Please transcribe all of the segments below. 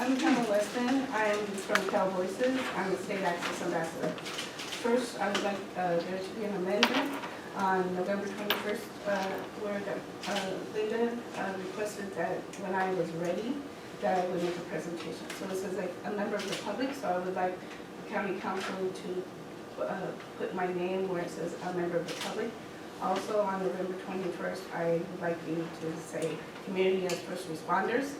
I'm Pamela Weston. I'm from Cal Voices. I'm the State Access Ambassador. First, I would like there to be an amendment on November 21st where Linda requested that when I was ready, that I would make a presentation. So this is like a member of the public, so I would like the county council to put my name where it says a member of the public. Also on November 21st, I would like you to say community as first responders,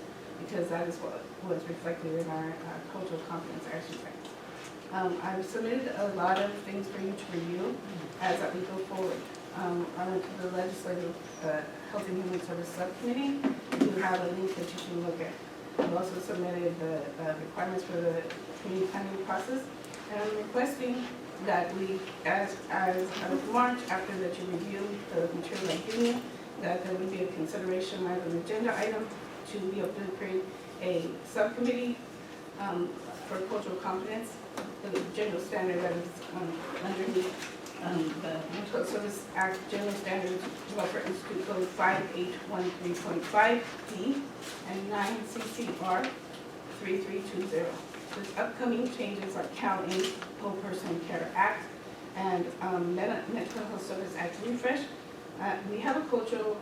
because that is what was reflected in our cultural competence action plan. I've submitted a lot of things for you to review as we go forward. I went to the Legislative Health and Human Service Subcommittee. You have a link that you can look at. I've also submitted the requirements for the community planning process, and I'm requesting that we, as of March, after that you review the material I've given you, that there would be a consideration as an agenda item to be able to create a subcommittee for cultural competence, the general standard that is underneath the Mental Health Service Act General Standards, Welfare Institute Code 5813.5D and 9 CCR 3320. There's upcoming changes like County Whole Person Care Act and Mental Health Service Act refresh. We have a cultural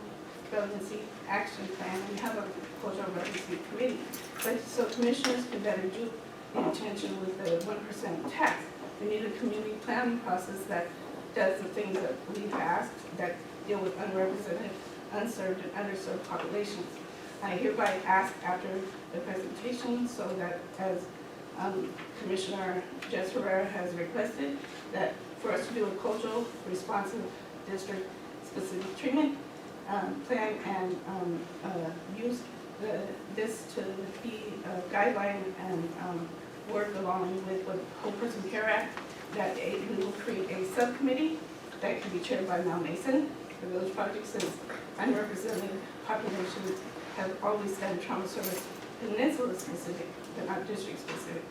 relevancy action plan. We have a cultural relevancy committee. But so commissioners can better do in intention with the 1% tax. We need a community planning process that does the things that we've asked that deal with unrepresented, unserved, and underserved populations. I hereby ask after the presentation so that as Commissioner Jess Herrera has requested, that for us to do a cultural responsive district specific treatment plan and use this to be a guideline and work along with the Whole Person Care Act, that we will create a subcommittee that can be chaired by Mel Mason for those projects, since unrepresented populations have always done trauma service peninsula specific, but not district specific.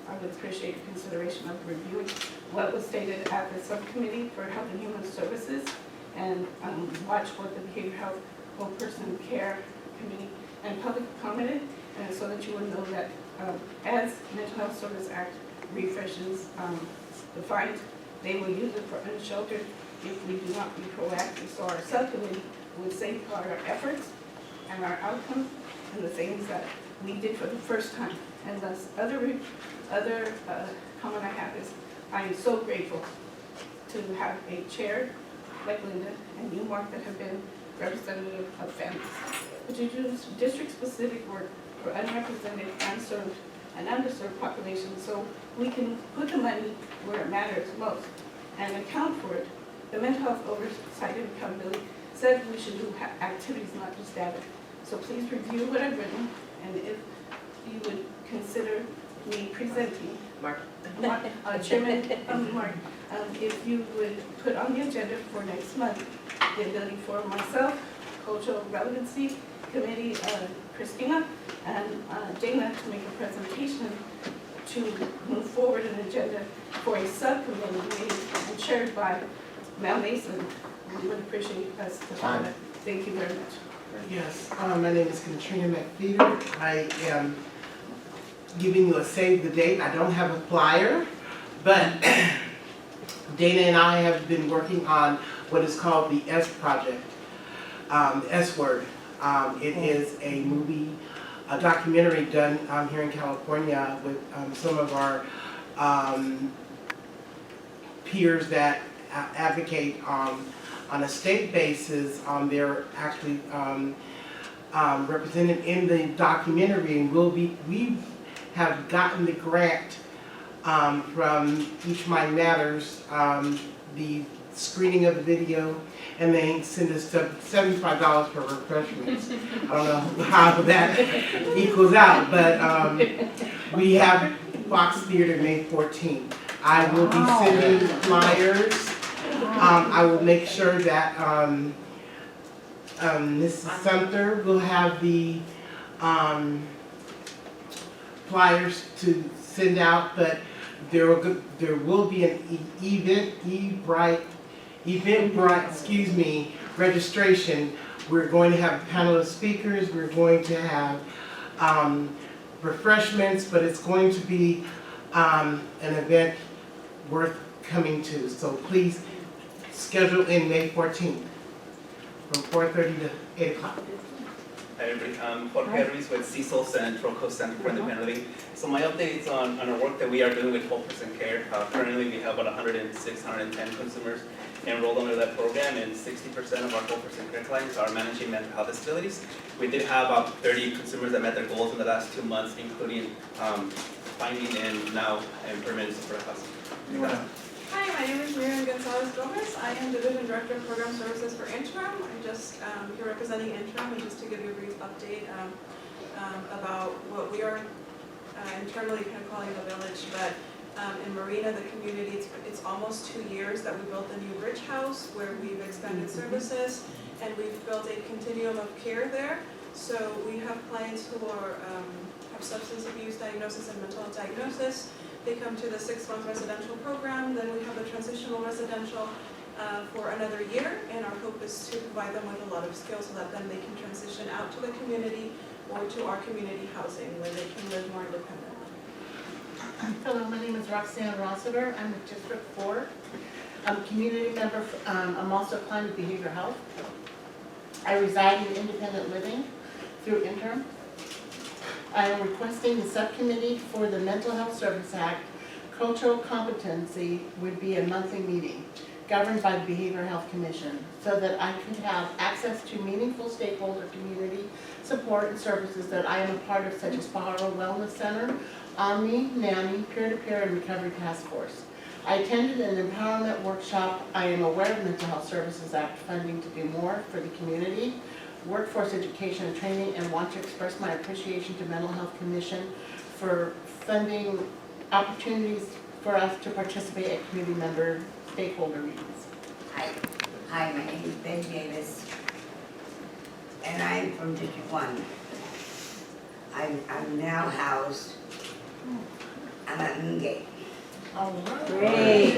I would appreciate consideration of reviewing what was stated at the subcommittee for Health and Human Services and watch what the Behavioral Health Whole Person Care Committee and public commented, and so that you would know that as Mental Health Service Act refreshes defined, they will use it for unsheltered if we do not be proactive. So our subcommittee would safeguard our efforts and our outcomes and the things that we did for the first time. And thus, other comment I have is I am so grateful to have a chair like Linda and you, Mark, that have been representative of families, but to do district-specific work for unrepresented, unserved, and underserved populations, so we can put the money where it matters most and account for it. The Mental Health Oversight and Accountability said we should do activities, not just data. So please review what I've written, and if you would consider me presenting, Chairman Mark, if you would put on the agenda for next month the ability for myself, Cultural Relevancy Committee, Christina, and Dana to make a presentation to move forward an agenda for a subcommittee meeting and chaired by Mel Mason. We would appreciate us to follow that. Thank you very much. Yes, my name is Katrina McFeeder. I am giving you a save the date. I don't have a flyer, but Dana and I have been working on what is called the S Project, the S Word. It is a movie, a documentary done here in California with some of our peers that advocate on a state basis. They're actually represented in the documentary, and we have gotten the grant from Each Mind Matters, the screening of the video, and they send us $75 for refreshments. I don't know how that equals out, but we have Fox Theater May 14th. I will be sending flyers. I will make sure that Mrs. Sumter will have the flyers to send out, but there will be an Eventbrite, registration. We're going to have a panel of speakers. We're going to have refreshments, but it's going to be an event worth coming to. So please schedule in May 14th from 4:30 to 8 o'clock. Hi everybody, I'm Jorge Ruiz with Cecil Central Coast Center for Independent Living. So my updates on our work that we are doing with 12% Care. Currently we have about 106, 110 consumers enrolled under that program, and 60% of our 12% Care clients are managing mental health disabilities. We did have about 30 consumers that met their goals in the last 2 months, including finding and now permanent support housing. Hi, my name is Miriam Gonzalez Gomez. I am Division Director of Program Services for Interim. I'm just here representing Interim, and just to give you a brief update about what we are internally kind of calling the village. But in Marina, the community, it's almost 2 years that we built a new bridge house where we've expanded services, and we've built a continuum of care there. So we have clients who are, have substance abuse diagnosis and mental health diagnosis. They come to the 6-month residential program, then we have the transitional residential for another year, and our hope is to provide them with a lot of skills so that then they can transition out to the community or to our community housing where they can live more independently. Hello, my name is Roxanne Rossiter. I'm with District 4. I'm a community member. I'm also a client of behavioral health. I reside in independent living through Interim. I am requesting the subcommittee for the Mental Health Service Act. Cultural competency would be a monthly meeting governed by the Behavioral Health Commission so that I can have access to meaningful stakeholder community support and services that I am a part of, such as Pajaro Wellness Center, Omni, NAMI, Peer-to-Peer, and Recovery Task Force. I attended an empowerment workshop. I am aware of Mental Health Services Act funding to do more for the community, workforce education and training, and want to express my appreciation to Mental Health Commission for funding opportunities for us to participate at community member stakeholder meetings. Hi, my name is Ben Davis, and I'm from District 1. I'm now housed, I'm at Moongate. All right. Great.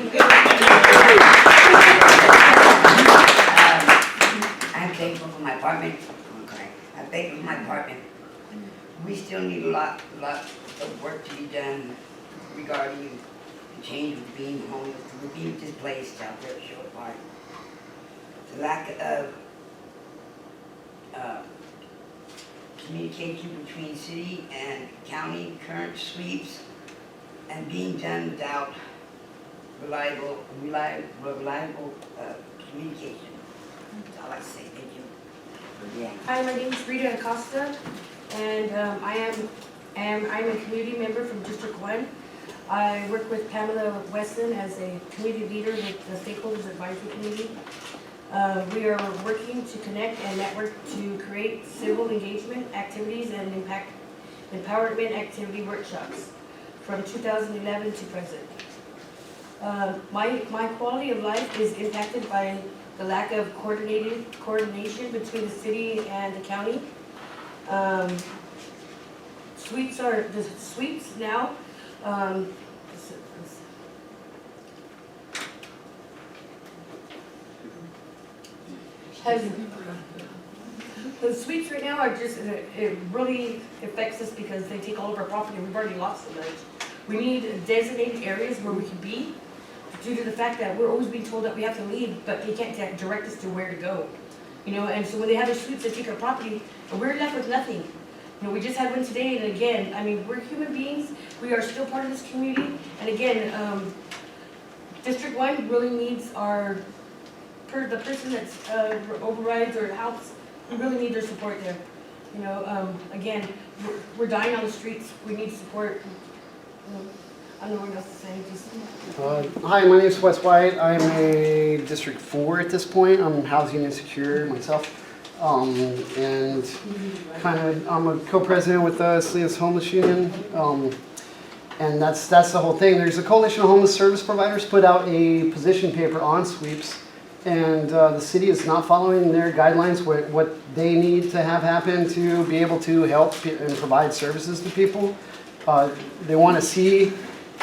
I'm thankful for my apartment. I'm thankful for my apartment. We still need a lot of work to be done regarding the change of being homeless, we're being displaced out there at Shore Park. The lack of communication between city and county current sweeps, and being done without reliable communication. That's all I say. Thank you. Yeah. Hi, my name is Rita Acosta, and I'm a community member from District 1. I work with Pamela Weston as a community leader with the Stakeholders Advisory Committee. We are working to connect and network to create civil engagement activities and empowerment activity workshops from 2011 to present. My quality of life is impacted by the lack of coordination between the city and the county. The sweeps now. The sweeps right now are just, it really affects us because they take all of our property and we've already lost so much. We need designated areas where we can be due to the fact that we're always being told that we have to leave, but they can't direct us to where to go. You know, and so when they have the sweeps that take our property, we're left with nothing. You know, we just had one today, and again, I mean, we're human beings. We are still part of this community. And again, District 1 really needs the person that's overrides or helps. We really need their support there. You know, again, we're dying on the streets. We need support. I don't know what else to say. Just Hi, my name is Wes White. I'm a District 4 at this point. I'm housing insecure myself. And I'm a co-president with the Salinas Homeless Union. And that's the whole thing. There's a coalition of homeless service providers put out a position paper on sweeps, and the city is not following their guidelines, what they need to have happen to be able to help and provide services to people. They want to see,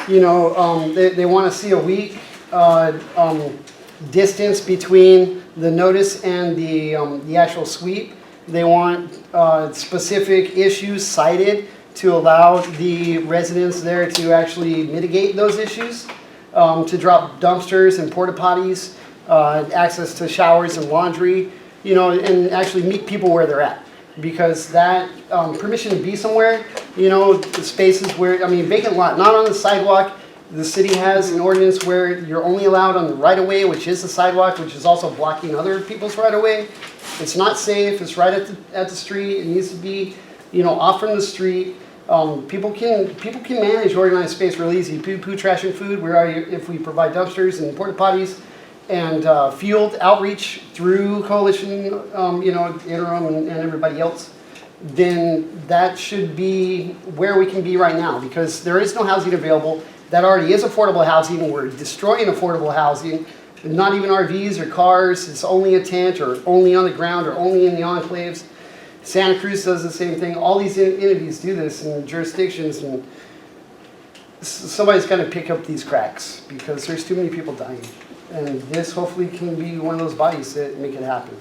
they want to see a week distance between the notice and the actual sweep. They want specific issues cited to allow the residents there to actually mitigate those issues, to drop dumpsters and porta potties, access to showers and laundry, you know, and actually meet people where they're at. Because that permission to be somewhere, you know, the spaces where, I mean, vacant lot, not on the sidewalk. The city has an ordinance where you're only allowed on the right-of-way, which is the sidewalk, which is also blocking other people's right-of-way. It's not safe, it's right at the street, it needs to be, you know, off from the street. People can manage organized space real easy. Poo, trash, and food, if we provide dumpsters and porta potties, and field outreach through coalition, you know, interim and everybody else, then that should be where we can be right now, because there is no housing available. That already is affordable housing. We're destroying affordable housing. Not even RVs or cars. It's only a tent or only on the ground or only in the enclaves. Santa Cruz does the same thing. All these entities do this in jurisdictions, and somebody's got to pick up these cracks because there's too many people dying. And this hopefully can be one of those bodies that make it happen.